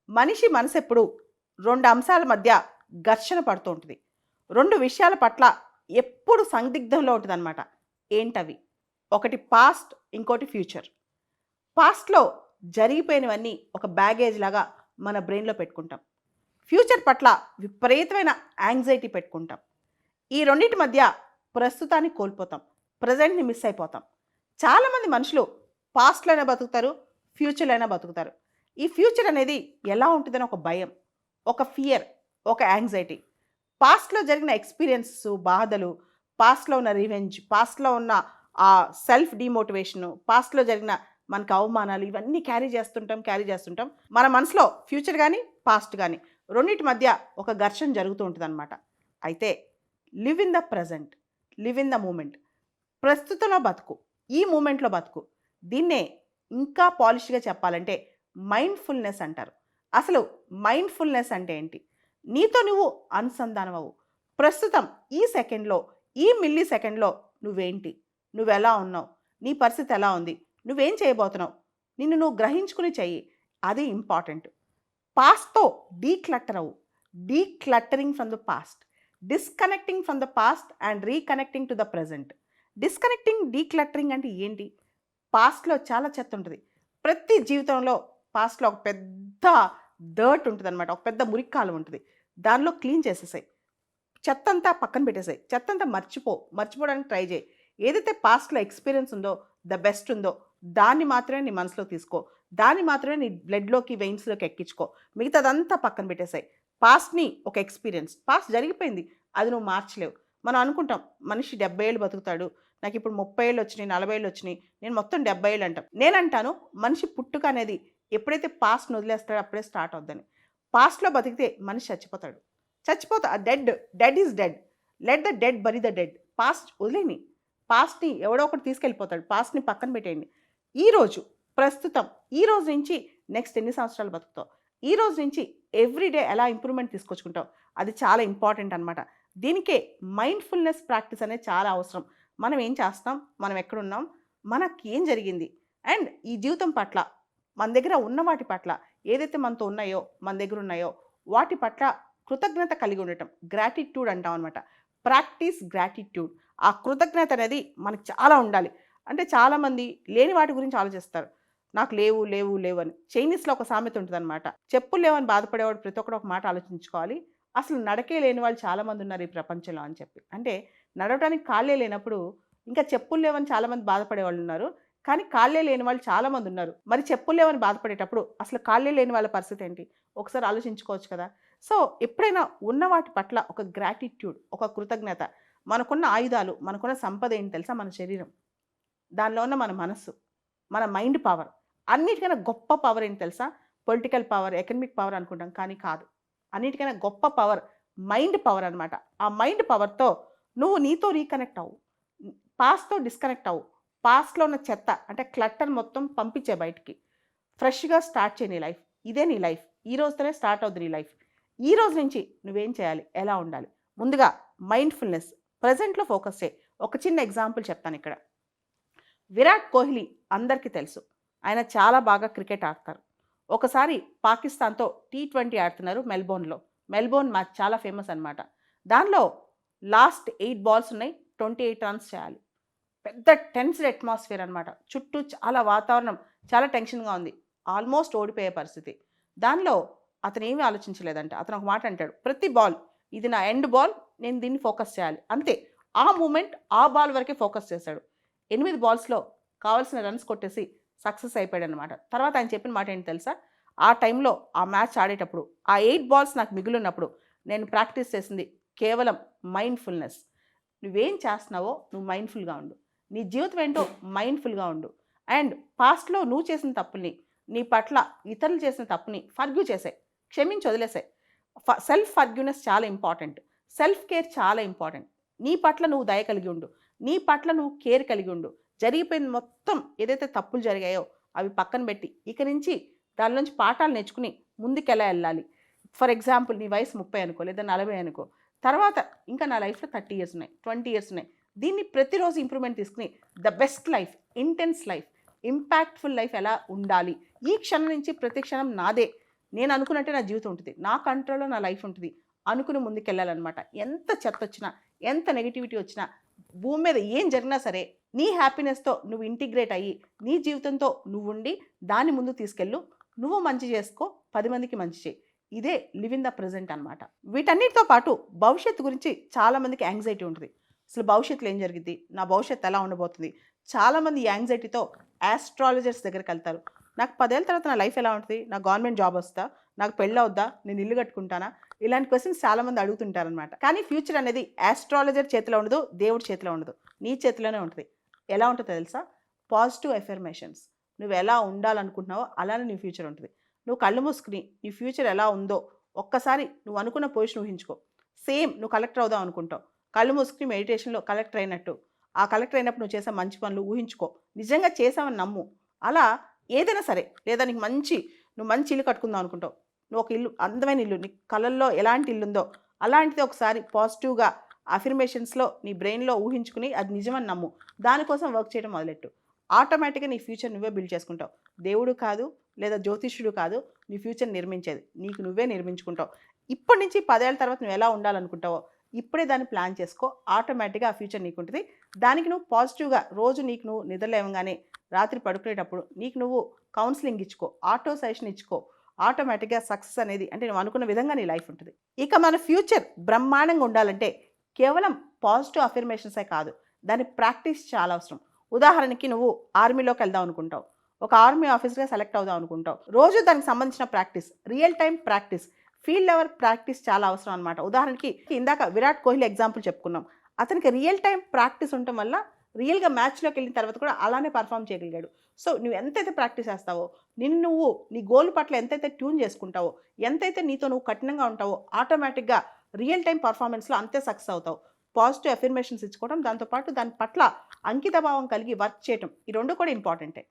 మనిషి మనసెప్పుడు 2 అంశాల మధ్య ఘర్షణ పడుతూ ఉంటుంది. 2 విషయాల పట్ల ఎప్పుడు సందిగ్ధంలో ఉంటదనమాట. ఏంటవి? ఒకటి పాస్ట్, ఇంకోటి ఫ్యూచర్. పాస్ట్‌లో జరిగిపోయినవన్నీ ఒక బ్యాగేజ్ లాగా మన బ్రెయిన్‌లో పెట్టుకుంటాం. ఫ్యూచర్ పట్ల విపరీతమైన యాంగ్జైటీ పెట్టుకుంటాం. ఈ రెండిటి మధ్య ప్రస్తుతాన్ని కోల్పోతాం. ప్రెజెంట్‌ని మిస్ అయిపోతాం. చాలామంది మనుషులు పాస్ట్‌లో అయినా బతుకుతారు, ఫ్యూచర్‌లో అయినా బతుకుతారు. ఈ ఫ్యూచర్ అనేది ఎలా ఉంటుందని ఒక భయం, ఒక ఫియర్, ఒక యాంగ్జైటీ. పాస్ట్‌లో జరిగిన ఎక్స్‌పీరియన్సెస్, బాధలు, పాస్ట్‌లో ఉన్న రివెంజ్, పాస్ట్‌లో ఉన్న సెల్ఫ్ డీమోటివేషను, పాస్ట్‌లో జరిగిన మనకు అవమానాలు ఇవన్నీ క్యారీ చేస్తుంటాం. మన మనసులో ఫ్యూచర్ గానీ, పాస్ట్ గానీ రెండిటి మధ్య ఒక ఘర్షణ జరుగుతూ ఉంటదనమాట. అయితే live in the present, live in the moment. ప్రస్తుతంలో బతుకు, ఈ మూమెంట్‌లో బతుకు. దీన్నే ఇంకా పాలిష్‌గా చెప్పాలంటే మైండ్‌ఫుల్‌నెస్ అంటారు. అసలు మైండ్‌ఫుల్‌నెస్ అంటే ఏంటి? నీతో నువ్వు అనుసంధానమవ్వు. ప్రస్తుతం ఈ సెకండ్‌లో, ఈ మిల్లీ సెకండ్‌లో నువ్వేంటి? నువ్వెలా ఉన్నావు? నీ పరిస్థితి ఎలా ఉంది? నువ్వేం చేయబోతున్నావు? నిన్ను నువ్వు గ్రహించుకుని చెయ్యి. అది ఇంపార్టెంట్. పాస్ట్‌తో డీక్లటర్ అవ్వు. Decluttering from the past. Disconnecting from the past and reconnecting to the present. Disconnecting, decluttering అంటే ఏంటి? పాస్ట్‌లో చాలా చెత్త ఉంటది. ప్రతి జీవితంలో పాస్ట్‌లో ఒక పెద్ద డర్ట్ ఉంటదనమాట. ఒక పెద్ద మురిక్కాలువ ఉంటది. దానిలో క్లీన్ చేసేసేయి. చెత్తంతా పక్కన పెట్టేసేయి. చెత్తంతా మర్చిపోవడానికి ట్రై చేయి. ఏదైతే పాస్ట్‌లో ఎక్స్‌పీరియన్స్ ఉందో, ద బెస్ట్ ఉందో, దాన్ని మాత్రమే నీ మనసులోకి తీసుకో. దాన్ని మాత్రమే నీ బ్లడ్‌లోకి, వెయిన్స్‌లోకి ఎక్కించుకో. మిగతాదంతా పక్కన పెట్టేసేయి. పాస్ట్‌ని ఒక ఎక్స్‌పీరియన్స్. పాస్ట్ జరిగిపోయింది. అది నువ్వు మార్చలేవు. మనం అనుకుంటాం మనిషి 70 ఏళ్ళు బతుకుతాడు. నాకిప్పుడు 30 ఏళ్ళు వచ్చినాయి, 40 ఏళ్ళు వచ్చినాయి. నేను మొత్తం 70 ఏళ్ళు అంటాం. నేనంటాను మనిషి పుట్టుక అనేది ఎప్పుడైతే పాస్ట్‌ని వదిలేస్తాడో అప్పుడే స్టార్ట్ అవుద్దని. పాస్ట్‌లో బతికితే మనిషి చచ్చిపోతాడు. Dead is dead. Let the dead bury the dead. Past వదిలేయని. పాస్ట్‌ని ఎవడో ఒకడు తీసుకెళ్ళిపోతాడు. పాస్ట్‌ని పక్కన పెట్టేయండి. ఈరోజు, ప్రస్తుతం, ఈ రోజు నుంచి నెక్స్ట్ ఎన్ని సంవత్సరాలు బతుకుతావు? ఈ రోజు నుంచి ఎవ్రీ డే ఎలా ఇంప్రూవ్‌మెంట్ తీసుకొచ్చుకుంటావు? అది చాలా ఇంపార్టెంట్ అనమాట. దీనికే మైండ్‌ఫుల్‌నెస్ ప్రాక్టీస్ అనేది చాలా అవసరం. మనం ఏం చేస్తాం? మనం ఎక్కడున్నాం? మనకేం జరిగింది? అండ్ ఈ జీవితం పట్ల, మన దగ్గర ఉన్న వాటి పట్ల, ఏదైతే మనతో ఉన్నాయో, మన దగ్గర ఉన్నాయో, వాటి పట్ల కృతజ్ఞత కలిగి ఉండటం. గ్రాటిట్యూడ్ అంటాం అనమాట. Practice gratitude. ఆ కృతజ్ఞత అనేది మనకు చాలా ఉండాలి. అంటే చాలామంది లేని వాటి గురించి ఆలోచిస్తారు. నాకు లేవు, లేవు, లేవు అని. చైనీస్‌లో ఒక సామెత ఉంటదనమాట. చెప్పులు లేవని బాధపడేవాడు ప్రతి ఒక్కడు ఒక మాట ఆలోచించుకోవాలి. అసలు నడకే లేని వాళ్ళు చాలామంది ఉన్నారు ఈ ప్రపంచంలో అని చెప్పి. అంటే నడవటానికి కాళ్ళే లేనప్పుడు ఇంకా చెప్పులు లేవని చాలామంది బాధపడేవాళ్ళు ఉన్నారు. కానీ కాళ్ళే లేని వాళ్ళు చాలామంది ఉన్నారు. మరి చెప్పులు లేవని బాధపడేటప్పుడు అసలు కాళ్ళే లేని వాళ్ళ పరిస్థితి ఏంటి? ఒకసారి ఆలోచించుకోవచ్చు కదా! సో, ఎప్పుడైనా ఉన్న వాటి పట్ల ఒక గ్రాటిట్యూడ్, ఒక కృతజ్ఞత. మనకున్న ఆయుధాలు, మనకున్న సంపద ఏంటి తెలుసా? మన శరీరం. దానిలో ఉన్న మన మనస్సు, మన మైండ్ పవర్. అన్నిటికన్నా గొప్ప పవర్ ఏంటి తెలుసా? పొలిటికల్ పవర్, ఎకనామిక్ పవర్ అనుకుంటాం. కానీ కాదు. అన్నిటికన్నా గొప్ప పవర్ మైండ్ పవర్ అనమాట. ఆ మైండ్ పవర్‌తో నువ్వు నీతో రీకనెక్ట్ అవ్వు. పాస్ట్‌తో డిస్కనెక్ట్ అవ్వు. పాస్ట్‌లో ఉన్న చెత్త అంటే క్లటర్ మొత్తం పంపించేయి బయటికి. ఫ్రెష్‌గా స్టార్ట్ చేయి నీ లైఫ్. ఇదే నీ లైఫ్. ఈ రోజుతోనే స్టార్ట్ అవుద్ది నీ లైఫ్. ఈ రోజు నుంచి నువ్వేం చేయాలి? ఎలా ఉండాలి? ముందుగా మైండ్‌ఫుల్‌నెస్. ప్రెజెంట్‌లో ఫోకస్ చేయి. ఒక చిన్న ఎగ్జాంపుల్ చెప్తానిక్కడ. విరాట్ కోహ్లీ అందరికీ తెలుసు. ఆయన చాలా బాగా క్రికెట్ ఆడతారు. ఒకసారి పాకిస్తాన్‌తో టీ20 ఆడుతున్నారు మెల్బోర్న్‌లో. మెల్బోర్న్ మ్యాచ్ చాలా ఫేమస్ అనమాట. దానిలో లాస్ట్ 8 బాల్స్ ఉన్నాయి. 28 రన్స్ చేయాలి. పెద్ద టెన్స్డ్ అట్మాస్ఫియర్ అనమాట. చుట్టూ చాలా వాతావరణం చాలా టెన్షన్‌గా ఉంది. ఆల్మోస్ట్ ఓడిపోయే పరిస్థితి. దానిలో అతనేమీ ఆలోచించలేదంట. అతను ఒక మాట అంటాడు. ప్రతి బాల్ ఇది నా ఎండ్ బాల్. నేను దీన్ని ఫోకస్ చేయాలి. అంతే. ఆ మూమెంట్ ఆ బాల్ వరకే ఫోకస్ చేశాడు. 8 బాల్స్‌లో కావాల్సిన రన్స్ కొట్టేసి సక్సెస్ అయిపోయాడనమాట. తర్వాత ఆయన చెప్పిన మాట ఏంటి తెలుసా? ఆ టైంలో ఆ మ్యాచ్ ఆడేటప్పుడు ఆ 8 బాల్స్ నాకు మిగిలున్నప్పుడు నేను ప్రాక్టీస్ చేసింది కేవలం మైండ్‌ఫుల్‌నెస్. నువ్వేం చేస్తున్నావో నువ్వు మైండ్‌ఫుల్‌గా ఉండు. నీ జీవితం ఏంటో మైండ్‌ఫుల్‌గా ఉండు. అండ్ పాస్ట్‌లో నువ్వు చేసిన తప్పుల్ని, నీ పట్ల ఇతరులు చేసిన తప్పుని ఫర్గివ్ చేసేయి. క్షమించి వదిలేసేయి. సెల్ఫ్ ఫర్గివ్‌నెస్ చాలా ఇంపార్టెంట్. సెల్ఫ్ కేర్ చాలా ఇంపార్టెంట్. నీ పట్ల నువ్వు దయ కలిగి ఉండు. నీ పట్ల నువ్వు కేర్ కలిగి ఉండు. జరిగిపోయింది మొత్తం ఏదైతే తప్పులు జరిగాయో అవి పక్కన పెట్టి, ఇక నుంచి దాని నుంచి పాఠాలు నేర్చుకుని ముందుకెలా ఎళ్ళాలి. ఫర్ ఎగ్జాంపుల్ నీ వయసు 30 అనుకో, లేదా 40 అనుకో. తర్వాత ఇంకా నా లైఫ్‌లో 30 ఇయర్స్ ఉన్నాయి, 20 ఇయర్స్ ఉన్నాయి. దీన్ని ప్రతిరోజు ఇంప్రూవ్‌మెంట్ తీసుకొని the best life, intense life, impactful life ఎలా ఉండాలి? ఈ క్షణం నుంచి ప్రతి క్షణం నాదే. నేను అనుకున్నట్టే నా జీవితం ఉంటుంది, నా కంట్రోల్లో నా లైఫ్ ఉంటుంది అనుకుని ముందుకెళ్ళాలన్నమాట. ఎంత చెత్త వచ్చినా, ఎంత నెగిటివిటీ వచ్చినా, భూమి మీద ఏం జరిగినా సరే నీ హ్యాపీనెస్తో నువ్వు ఇంటిగ్రేట్ అయ్యి నీ జీవితంతో నువ్వు ఉండి దాన్ని ముందు తీసుకెళ్ళు. నువ్వు మంచి చేసుకో, 10 మందికి మంచి చేయి. ఇదే లివ్ ఇన్ ద ప్రెజెంట్ అనమాట. వీటన్నిటితో పాటు భవిష్యత్తు గురించి చాలామందికి యాంగ్జైటీ ఉంటుంది. అసలు భవిష్యత్తులో ఏం జరిగింది, నా భవిష్యత్తు ఎలా ఉండబోతుంది. చాలామంది ఈ యాంగ్జైటీతో ఆస్ట్రాలజర్స్ దగ్గరికి వెళ్తారు. నాకు 10 ఏళ్ళ తర్వాత నా లైఫ్ ఎలా ఉంటుంది, నాకు గవర్నమెంట్ జాబ్ వస్తా, నాకు పెళ్ళి అవుద్దా, నేను ఇల్లు కట్టుకుంటానా, ఇలాంటి క్వశ్చన్స్ చాలామంది అడుగుతుంటారనమాట. కానీ ఫ్యూచర్ అనేది ఆస్ట్రాలజర్ చేతిలో ఉండదు, దేవుడి చేతిలో ఉండదు, నీ చేతిలోనే ఉంటుంది. ఎలా ఉంటుందో తెలుసా? Positive affirmations. నువ్వు ఎలా ఉండాలనుకుంటున్నావో అలానే నీ ఫ్యూచర్ ఉంటుంది. నువ్వు కళ్ళు మూసుకుని నీ ఫ్యూచర్ ఎలా ఉందో ఒక్కసారి నువ్వు అనుకున్న పొజిషన్ ఊహించుకో. సేమ్ నువ్వు కలెక్టర్ అవుదాం అనుకుంటావు, కళ్ళు మూసుకుని మెడిటేషన్లో కలెక్టర్ అయినట్టు, ఆ కలెక్టర్ అయినప్పుడు నువ్వు చేసే మంచి పనులు ఊహించుకో. నిజంగా చేసావని నమ్ము. అలా ఏదైనా సరే, లేదా నీకు నువ్వు మంచి ఇల్లు కట్టుకుందాం అనుకుంటావు, నువ్వు ఒక ఇల్లు, అందమైన ఇల్లు, నీ కళల్లో ఎలాంటి ఇల్లు ఉందో అలాంటిది ఒకసారి పాజిటివ్గా అఫర్మేషన్స్లో నీ బ్రెయిన్లో ఊహించుకుని అది నిజమని నమ్ము. దానికోసం వర్క్ చేయడం మొదలెట్టు. ఆటోమేటిక్గా నీ ఫ్యూచర్ నువ్వే బిల్డ్ చేసుకుంటావు. దేవుడు కాదు, లేదా జ్యోతిష్యుడు కాదు నీ ఫ్యూచర్ నిర్మించేది, నీకు నువ్వే నిర్మించుకుంటావు. ఇప్పటి నుంచి 10 ఏళ్ళ తర్వాత నువ్వు ఎలా ఉండాలనుకుంటావో ఇప్పుడే దాన్ని ప్లాన్ చేసుకో. ఆటోమేటిక్గా ఆ ఫ్యూచర్ నీకు ఉంటుంది. దానికి నువ్వు పాజిటివ్గా రోజు నీకు నువ్వు నిద్రలేవగానే, రాత్రి పడుకునేటప్పుడు నీకు నువ్వు కౌన్సిలింగ్ ఇచ్చుకో, ఆటో సజెషన్ ఇచ్చుకో. ఆటోమేటిక్గా సక్సెస్ అనేది అంటే నువ్వు అనుకున్న విధంగా నీ లైఫ్ ఉంటుంది. ఇక మన ఫ్యూచర్ బ్రహ్మాండంగా ఉండాలంటే కేవలం పాజిటివ్ అఫర్మేషన్సే కాదు, దాని ప్రాక్టీస్ చాలా అవసరం. ఉదాహరణకి నువ్వు ఆర్మీలోకి వెళ్దాం అనుకుంటావు, ఒక ఆర్మీ ఆఫీసర్గా సెలెక్ట్ అవుదాం అనుకుంటావు. రోజు దానికి సంబంధించిన practice, real time practice, field level practice చాలా అవసరం అనమాట. ఉదాహరణకి ఇందాక విరాట్ కోహ్లీ ఎగ్జాంపుల్ చెప్పుకున్నాం. అతనికి రియల్ టైం ప్రాక్టీస్ ఉండటం వల్ల రియల్గా మ్యాచ్లోకి వెళ్ళిన తర్వాత కూడా అలానే పర్ఫామ్ చేయగలిగాడు. సో నువ్వు ఎంతైతే ప్రాక్టీస్ చేస్తావో, నువ్వు నీ గోల్ పట్ల ఎంతైతే ట్యూన్ చేసుకుంటావో, ఎంతైతే నీతో నువ్వు కఠినంగా ఉంటావో, ఆటోమేటిక్గా రియల్ టైం పర్ఫార్మెన్స్లో అంతే సక్సెస్ అవుతావు. పాజిటివ్ అఫర్మేషన్స్ ఇచ్చుకోవడం, దాంతోపాటు దాని పట్ల అంకిత భావం కలిగి వర్క్ చేయటం, ఈ రెండు కూడా ఇంపార్టెంటే.